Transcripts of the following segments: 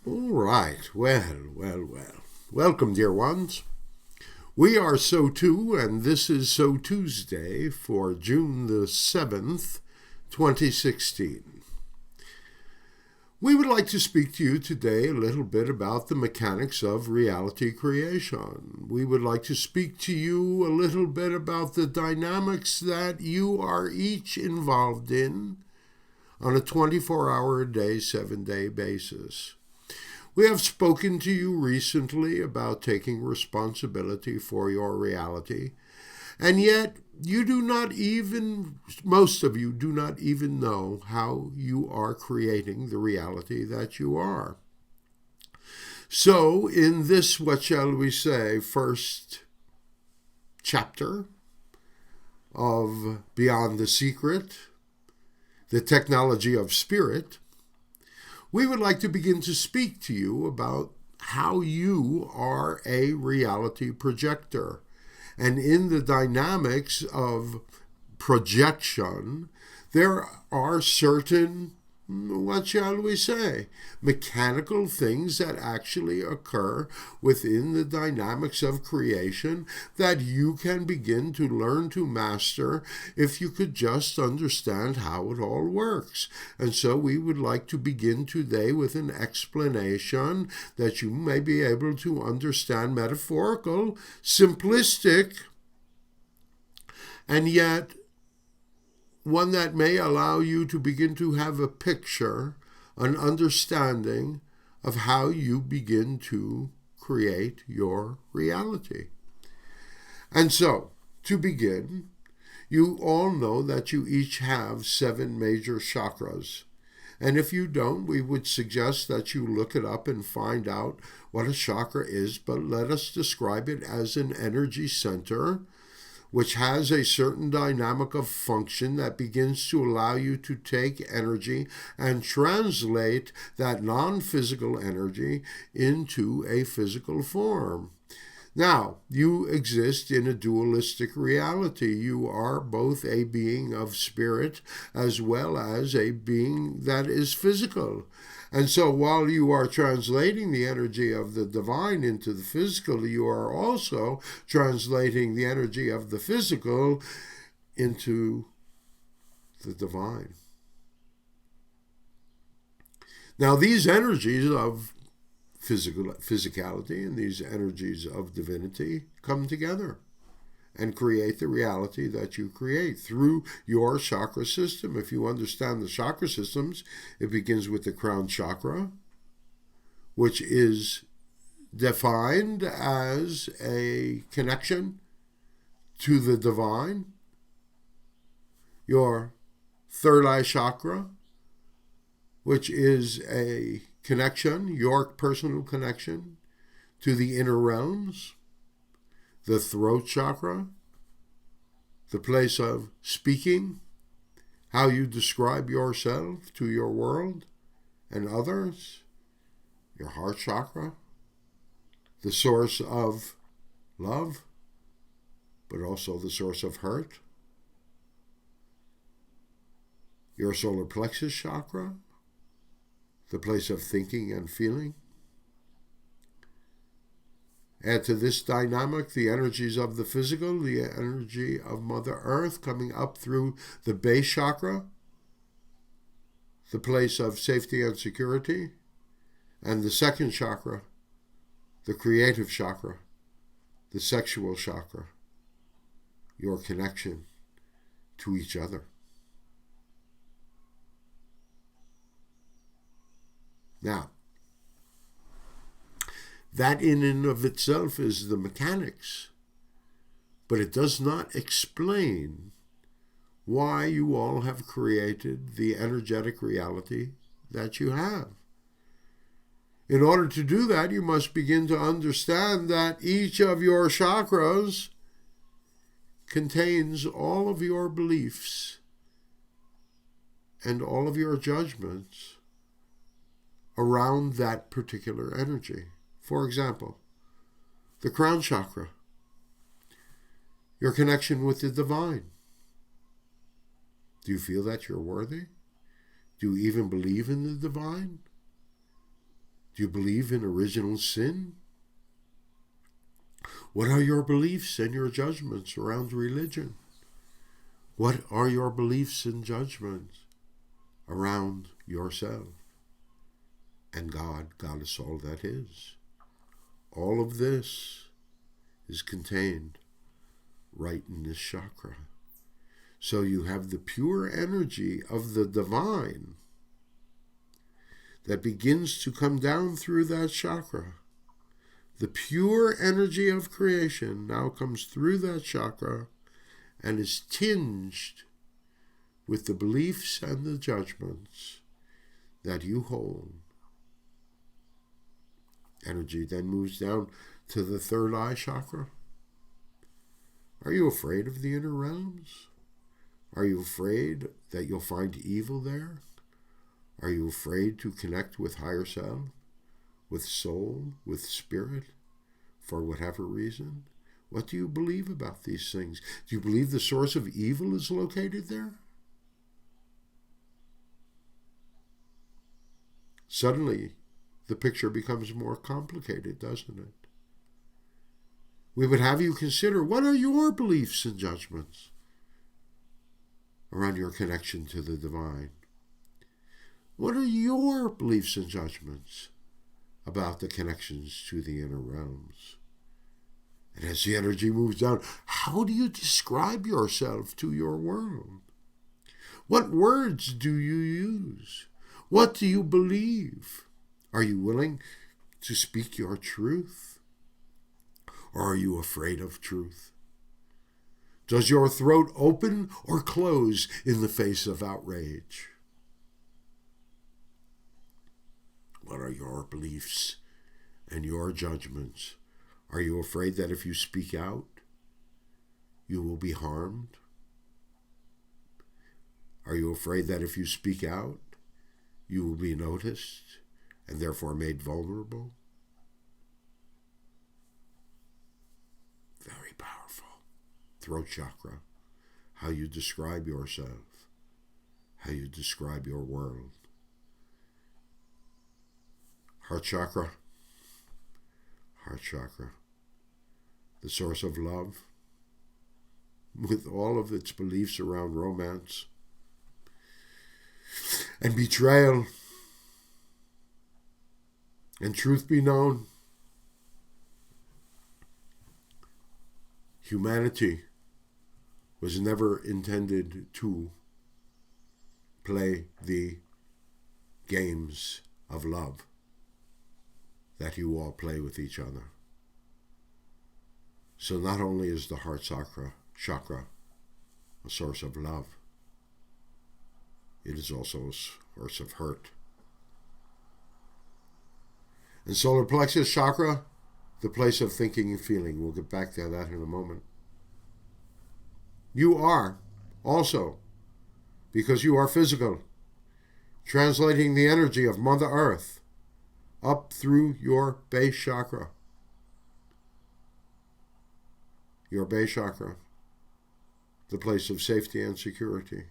All right, well. Welcome, dear ones. We are SOTU, and this is SOTUesday for June the 7th, 2016. We would like to speak to you today a little bit about the mechanics of reality creation. We would like to speak to you a little bit about the dynamics that you are each involved in on a 24-hour-a-day, 7-day basis. We have spoken to you recently about taking responsibility for your reality, and yet most of you do not even know how you are creating the reality that you are. So, in this, first chapter of Beyond the Secret, the technology of spirit, we would like to begin to speak to you about how you are a reality projector. And in the dynamics of projection, there are certain, mechanical things that actually occur within the dynamics of creation that you can begin to learn to master if you could just understand how it all works. And so we would like to begin today with an explanation that you may be able to understand, metaphorical, simplistic, and yet one that may allow you to begin to have a picture, an understanding of how you begin to create your reality. And so, to begin, you all know that you each have 7 major chakras. And if you don't, we would suggest that you look it up and find out what a chakra is, but let us describe it as an energy center which has a certain dynamic of function that begins to allow you to take energy and translate that non-physical energy into a physical form. Now, you exist in a dualistic reality. You are both a being of spirit as well as a being that is physical. And so while you are translating the energy of the divine into the physical, you are also translating the energy of the physical into the divine. Now, these energies of physicality and these energies of divinity come together and create the reality that you create through your chakra system. If you understand the chakra systems, it begins with the crown chakra, which is defined as a connection to the divine. Your third eye chakra, which is a connection, your personal connection to the inner realms. The throat chakra, the place of speaking, how you describe yourself to your world and others. Your heart chakra, the source of love, but also the source of hurt. Your solar plexus chakra, the place of thinking and feeling. Add to this dynamic the energies of the physical, the energy of Mother Earth coming up through the base chakra, the place of safety and security, and the second chakra, the creative chakra, the sexual chakra, your connection to each other. Now, that in and of itself is the mechanics, but it does not explain why you all have created the energetic reality that you have. In order to do that, you must begin to understand that each of your chakras contains all of your beliefs and all of your judgments around that particular energy. For example, the crown chakra, your connection with the divine. Do you feel that you're worthy? Do you even believe in the divine? Do you believe in original sin? What are your beliefs and your judgments around religion? What are your beliefs and judgments around yourself and God is all that is? All of this is contained right in this chakra. So you have the pure energy of the divine that begins to come down through that chakra. The pure energy of creation now comes through that chakra and is tinged with the beliefs and the judgments that you hold. Energy then moves down to the third eye chakra. Are you afraid of the inner realms? Are you afraid that you'll find evil there? Are you afraid to connect with higher self, with soul, with spirit, for whatever reason? What do you believe about these things? Do you believe the source of evil is located there? Suddenly, the picture becomes more complicated, doesn't it? We would have you consider, what are your beliefs and judgments around your connection to the divine? What are your beliefs and judgments about the connections to the inner realms? And as the energy moves down, how do you describe yourself to your world? What words do you use? What do you believe? Are you willing to speak your truth? Or are you afraid of truth? Does your throat open or close in the face of outrage? What are your beliefs and your judgments? Are you afraid that if you speak out, you will be harmed? Are you afraid that if you speak out, you will be noticed and therefore made vulnerable? Very powerful. Throat chakra, how you describe yourself, how you describe your world. Heart chakra, the source of love, with all of its beliefs around romance and betrayal. And truth be known, humanity was never intended to play the games of love that you all play with each other. So not only is the heart chakra a source of love, it is also a source of hurt. And solar plexus chakra, the place of thinking and feeling. We'll get back to that in a moment. You are also, because you are physical, translating the energy of Mother Earth up through your base chakra. Your base chakra, the place of safety and security.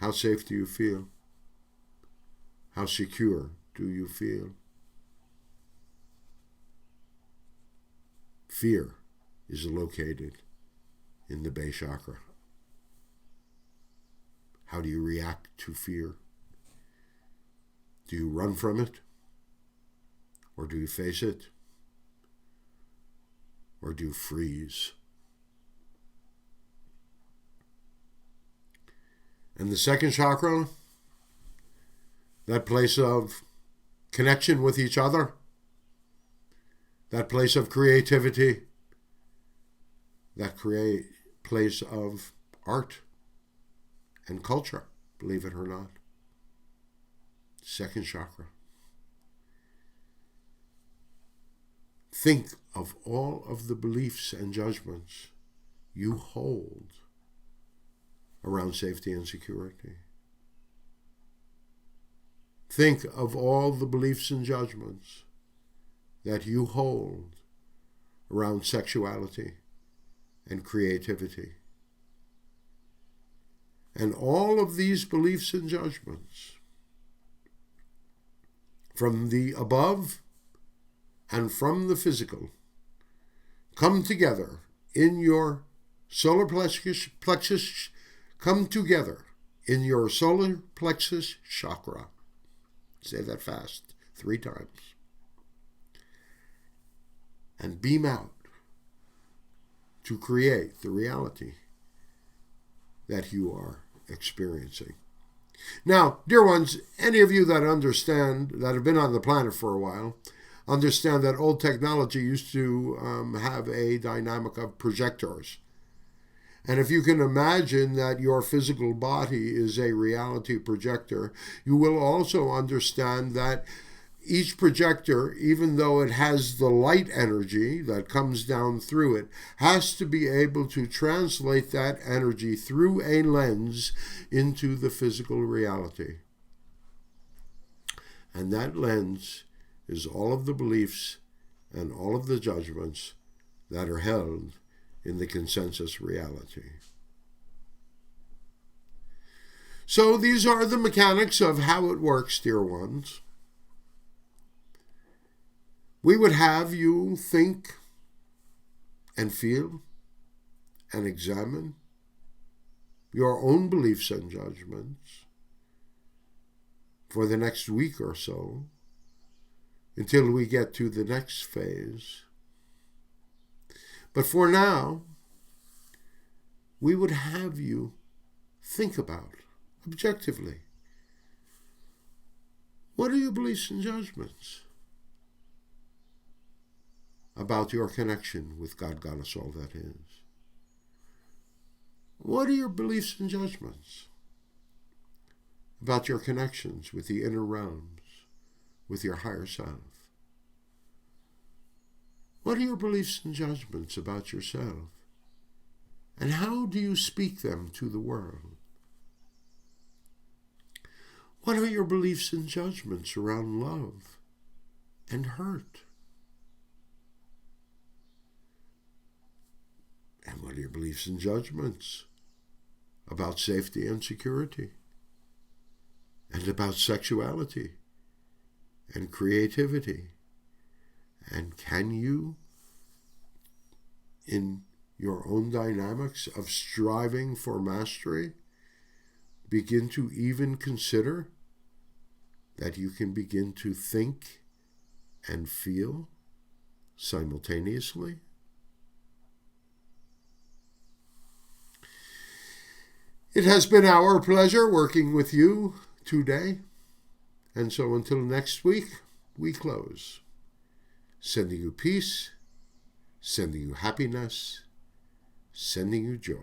How safe do you feel? How secure do you feel? Fear is located in the base chakra. How do you react to fear? Do you run from it? Or do you face it? Or do you freeze? And the second chakra, that place of connection with each other, that place of creativity, that place of art and culture, believe it or not. Second chakra. Think of all of the beliefs and judgments you hold around safety and security. Think of all the beliefs and judgments that you hold around sexuality and creativity. And all of these beliefs and judgments from the above and from the physical come together in your solar plexus, come together in your solar plexus chakra. Say that fast 3 times. And beam out to create the reality that you are experiencing. Now, dear ones, any of you that understand, that have been on the planet for a while, understand that old technology used to have a dynamic of projectors. And if you can imagine that your physical body is a reality projector, you will also understand that each projector, even though it has the light energy that comes down through it, has to be able to translate that energy through a lens into the physical reality. And that lens is all of the beliefs and all of the judgments that are held in the consensus reality. So these are the mechanics of how it works, dear ones. We would have you think and feel and examine your own beliefs and judgments for the next week or so until we get to the next phase. But for now, we would have you think about, objectively, what are your beliefs and judgments about your connection with God, Goddess, all that is? What are your beliefs and judgments about your connections with the inner realms, with your higher self? What are your beliefs and judgments about yourself? And how do you speak them to the world? What are your beliefs and judgments around love and hurt? And what are your beliefs and judgments about safety and security? And about sexuality and creativity? And can you, in your own dynamics of striving for mastery, begin to even consider that you can begin to think and feel simultaneously? It has been our pleasure working with you today. And so until next week, we close. Sending you peace, sending you happiness, sending you joy.